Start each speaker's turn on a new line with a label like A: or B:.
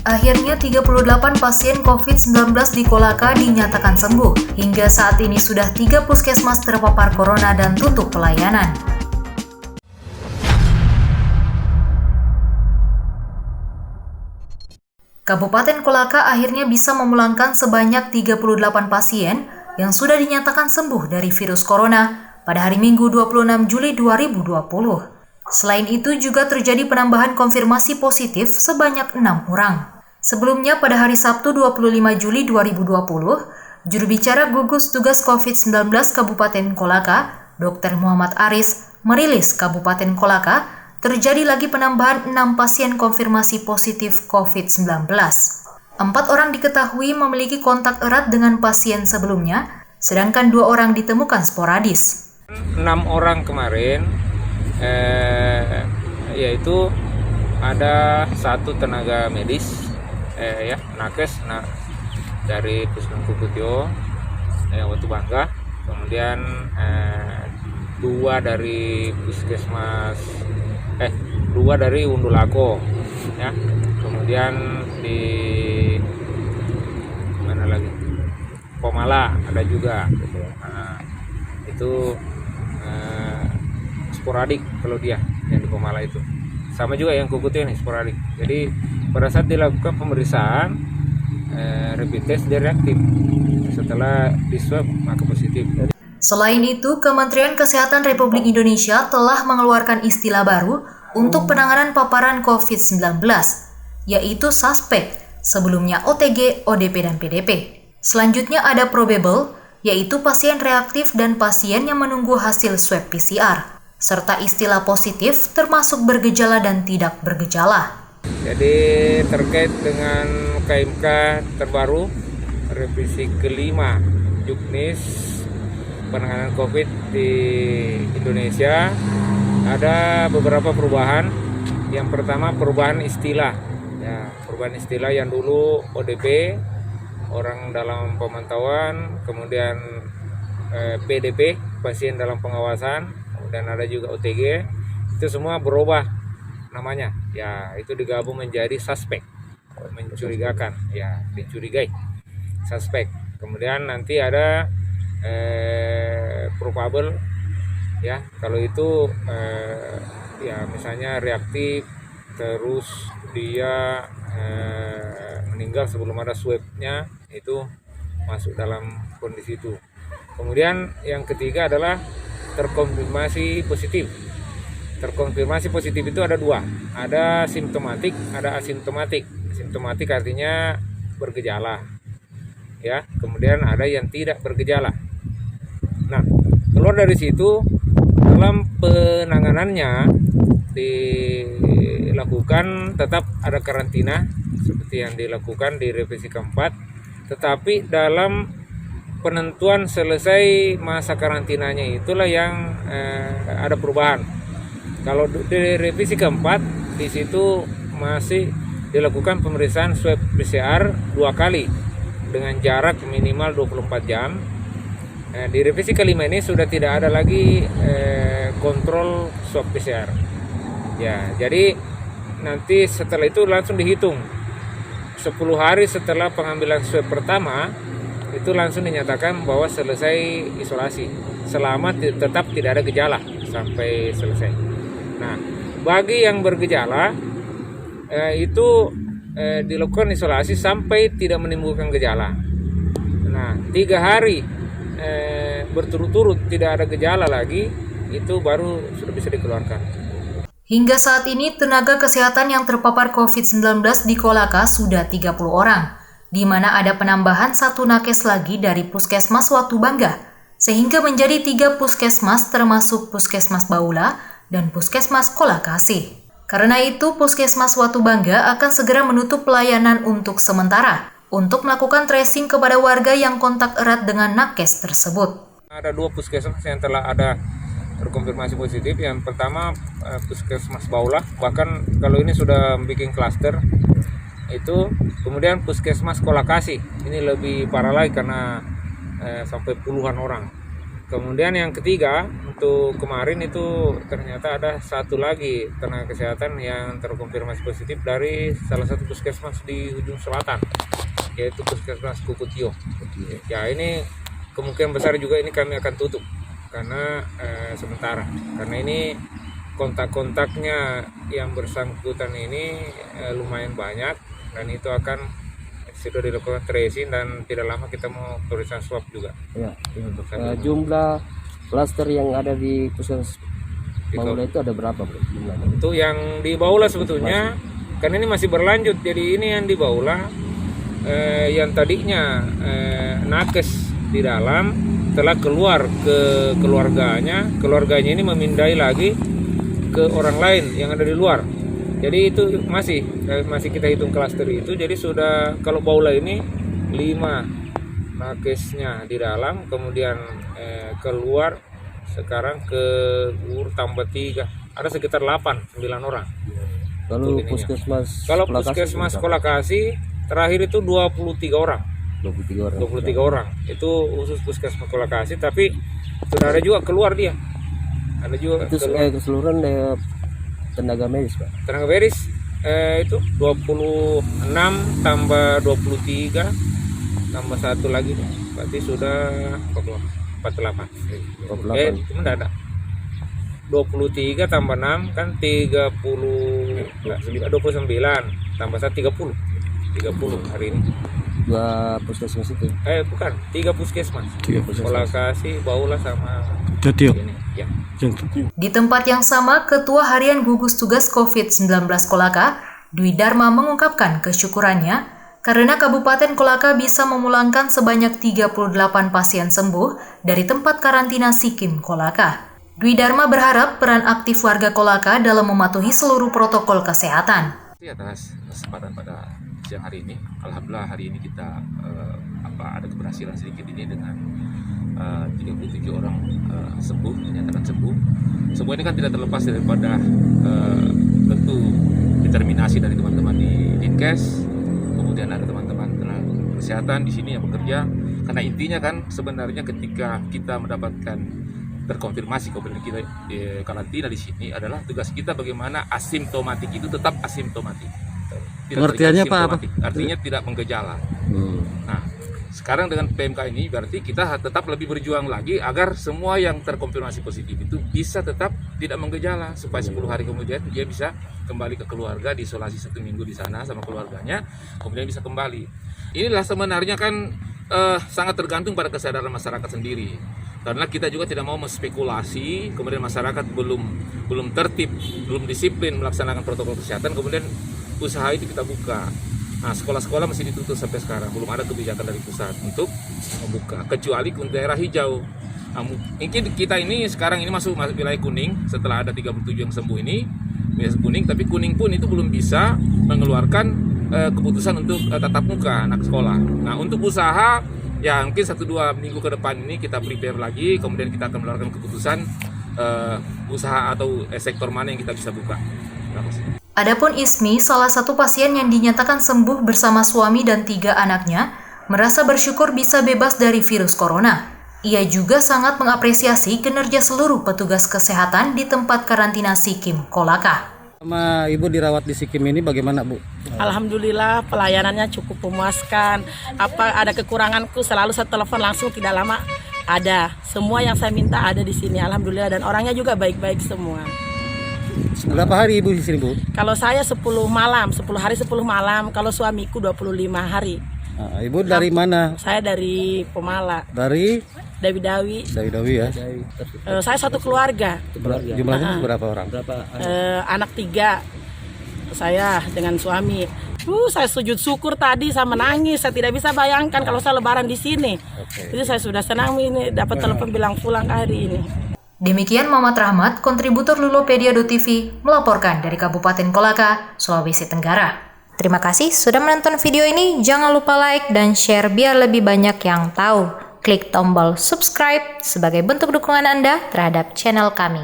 A: Akhirnya 38 pasien COVID-19 di Kolaka dinyatakan sembuh. Hingga saat ini sudah 3 puskesmas terpapar corona dan tutup pelayanan. Kabupaten Kolaka akhirnya bisa memulangkan sebanyak 38 pasien yang sudah dinyatakan sembuh dari virus corona pada hari Minggu 26 Juli 2020. Selain itu juga terjadi penambahan konfirmasi positif sebanyak 6 orang. Sebelumnya pada hari Sabtu 25 Juli 2020, juru bicara gugus tugas COVID-19 Kabupaten Kolaka, Dr. Muhammad Aris, merilis Kabupaten Kolaka terjadi lagi penambahan 6 pasien konfirmasi positif COVID-19. 4 orang diketahui memiliki kontak erat dengan pasien sebelumnya, sedangkan 2 orang ditemukan sporadis.
B: 6 orang kemarin, yaitu ada 1 tenaga medis, nakes dari Puskesmas Kukutio, Watu Bangka, kemudian 2 dari Puskesmas 2 dari Undulako, ya. Kemudian di mana lagi? Pomala ada juga, gitu. Nah, itu sporadik kalau dia yang di Pomala itu. Sama juga yang Kukutio ini sporadik. Jadi pada saat dilakukan pemeriksaan rapid test dia reaktif. Setelah diswab maka positif.
A: Selain itu, Kementerian Kesehatan Republik Indonesia telah mengeluarkan istilah baru untuk penanganan paparan COVID-19, yaitu suspek, sebelumnya OTG, ODP, dan PDP. Selanjutnya ada probable, yaitu pasien reaktif dan pasien yang menunggu hasil swab PCR, serta istilah positif termasuk bergejala dan tidak bergejala.
B: Jadi terkait dengan KMK terbaru, revisi kelima Juknis penanganan COVID di Indonesia, ada beberapa perubahan. Yang pertama perubahan istilah, ya, perubahan istilah yang dulu ODP, orang dalam pemantauan, kemudian PDP, pasien dalam pengawasan, dan ada juga OTG, itu semua berubah namanya, ya, itu digabung menjadi suspek, mencurigakan, ya, dicurigai, suspek. Kemudian nanti ada probable, ya, kalau itu ya misalnya reaktif terus dia meninggal sebelum ada swabnya, itu masuk dalam kondisi itu. Kemudian yang ketiga adalah terkonfirmasi positif. Terkonfirmasi positif itu ada 2, ada simptomatik, ada asimptomatik. Simptomatik artinya bergejala, ya. Kemudian ada yang tidak bergejala. Nah, keluar dari situ, dalam penanganannya dilakukan tetap ada karantina seperti yang dilakukan di revisi keempat, tetapi dalam penentuan selesai masa karantinanya itulah yang ada perubahan. Kalau di revisi keempat, di situ masih dilakukan pemeriksaan swab PCR 2 kali dengan jarak minimal 24 jam. Di revisi kelima ini sudah tidak ada lagi kontrol swab PCR. Ya, jadi nanti setelah itu langsung dihitung 10 hari setelah pengambilan swab pertama, itu langsung dinyatakan bahwa selesai isolasi selama tetap tidak ada gejala sampai selesai. Nah, bagi yang bergejala itu dilakukan isolasi sampai tidak menimbulkan gejala. Nah, 3 hari berturut-turut tidak ada gejala lagi, itu baru sudah bisa dikeluarkan.
A: Hingga saat ini, tenaga kesehatan yang terpapar COVID-19 di Kolaka sudah 30 orang, di mana ada penambahan 1 nakes lagi dari Puskesmas Watu Bangga, sehingga menjadi 3 puskesmas termasuk Puskesmas Baula dan Puskesmas Kolakasi. Karena itu, Puskesmas Watu Bangga akan segera menutup pelayanan untuk sementara, untuk melakukan tracing kepada warga yang kontak erat dengan nakes tersebut.
B: Ada 2 puskesmas yang telah ada terkonfirmasi positif. Yang pertama Puskesmas Baula, bahkan kalau ini sudah bikin klaster itu. Kemudian Puskesmas Kolakasi, ini lebih parah lagi karena sampai puluhan orang. Kemudian yang ketiga, untuk kemarin itu ternyata ada satu lagi tenaga kesehatan yang terkonfirmasi positif dari salah satu puskesmas di ujung selatan, yaitu puskesmas Kukutio. Ya, ini kemungkinan besar juga ini kami akan tutup karena sementara, karena ini kontak-kontaknya yang bersangkutan ini lumayan banyak, dan itu akan sudah dilakukan tracing dan tidak lama kita mau pemeriksaan swab juga.
C: Ya, jumlah klaster yang ada di puskesmas Baula itu ada berapa, Bro? Jumlahnya?
B: Itu yang di Baula sebetulnya kan ini masih berlanjut. Jadi ini yang di Baula yang tadinya nakes di dalam telah keluar ke keluarganya ini memindai lagi ke orang lain yang ada di luar. Jadi itu masih kita hitung klaster itu. Jadi sudah, kalau Baula ini 5 nakesnya di dalam, kemudian keluar sekarang ke tambah 3, ada sekitar 8-9 orang.
C: Kalau puskesmas
B: Kolakasi terakhir itu 23 orang.
C: 23
B: orang. Itu khusus puskesmas Kolakasi, tapi sudah ada juga keluar dia. Ada juga
C: itu keseluruhan tenaga medis, Pak.
B: Tenaga medis itu 26 tambah 23 tambah 1 lagi, berarti sudah 48. Cuma enggak ada. 23 tambah 6 kan 29 tambah 1 30 hari ini.
C: 2 puskesmas itu.
B: Bukan, 3 puskesmas. Kolakasi, Baula sama
D: Jatio.
B: Ya.
A: Di tempat yang sama, Ketua Harian Gugus Tugas COVID-19 Kolaka, Dwi Dharma, mengungkapkan kesyukurannya karena Kabupaten Kolaka bisa memulangkan sebanyak 38 pasien sembuh dari tempat karantina Sikim Kolaka. Dwi Dharma berharap peran aktif warga Kolaka dalam mematuhi seluruh protokol kesehatan.
E: Atas kesempatan pada siang hari ini, alhamdulillah hari ini kita ada keberhasilan sedikit ini dengan 37 orang sembuh, dinyatakan sembuh. Semua ini kan tidak terlepas daripada tentu determinasi dari teman-teman di Dinkes, kemudian ada teman-teman tenaga kesehatan di sini yang bekerja. Karena intinya kan sebenarnya ketika kita mendapatkan terkonfirmasi COVID kita di karantina di sini adalah tugas kita bagaimana asimptomatik itu tetap asimptomatik.
D: Pengertiannya apa?
E: Artinya tidak menggejala. Nah, sekarang dengan PMK ini berarti kita tetap lebih berjuang lagi agar semua yang terkonfirmasi positif itu bisa tetap tidak menggejala, supaya 10 hari kemudian dia bisa kembali ke keluarga, diisolasi 1 minggu di sana sama keluarganya, kemudian bisa kembali. Inilah sebenarnya kan sangat tergantung pada kesadaran masyarakat sendiri. Karena kita juga tidak mau menspekulasi, kemudian masyarakat belum tertib, belum disiplin melaksanakan protokol kesehatan, kemudian usaha itu kita buka. Nah, sekolah-sekolah masih ditutup sampai sekarang, belum ada kebijakan dari pusat untuk membuka, kecuali ke daerah hijau. Nah, mungkin kita ini sekarang ini masuk wilayah kuning, setelah ada 37 yang sembuh ini, wilayah kuning, tapi kuning pun itu belum bisa mengeluarkan keputusan untuk tatap muka anak sekolah. Nah, untuk usaha, ya mungkin 1-2 minggu ke depan ini kita prepare lagi, kemudian kita akan mengeluarkan keputusan usaha atau sektor mana yang kita bisa buka.
A: Adapun Ismi, salah satu pasien yang dinyatakan sembuh bersama suami dan 3 anaknya, merasa bersyukur bisa bebas dari virus corona. Ia juga sangat mengapresiasi kinerja seluruh petugas kesehatan di tempat karantina Sikim Kolaka.
D: Sama Ibu dirawat di Sikim ini bagaimana, Bu?
F: Alhamdulillah pelayanannya cukup memuaskan. Apa ada kekuranganku selalu saya telepon langsung, tidak lama ada. Semua yang saya minta ada di sini, alhamdulillah, dan orangnya juga baik-baik semua.
D: Berapa hari Ibu di sini, Bu?
F: Kalau saya 10 hari 10 malam, kalau suamiku 25 hari.
D: Nah, Ibu dari mana?
F: Saya dari Pemala.
D: Dari
F: Dawi
D: ya.
F: Saya satu keluarga.
D: Jumlahnya berapa orang?
F: Anak 3. Saya dengan suami. Saya sujud syukur tadi, saya menangis. Saya tidak bisa bayangkan kalau saya lebaran di sini. Jadi saya sudah senang ini dapat telepon bilang pulang hari ini.
A: Demikian Mamat Rahmat, kontributor Lulopedia.tv, melaporkan dari Kabupaten Kolaka, Sulawesi Tenggara. Terima kasih sudah menonton video ini. Jangan lupa like dan share biar lebih banyak yang tahu. Klik tombol subscribe sebagai bentuk dukungan Anda terhadap channel kami.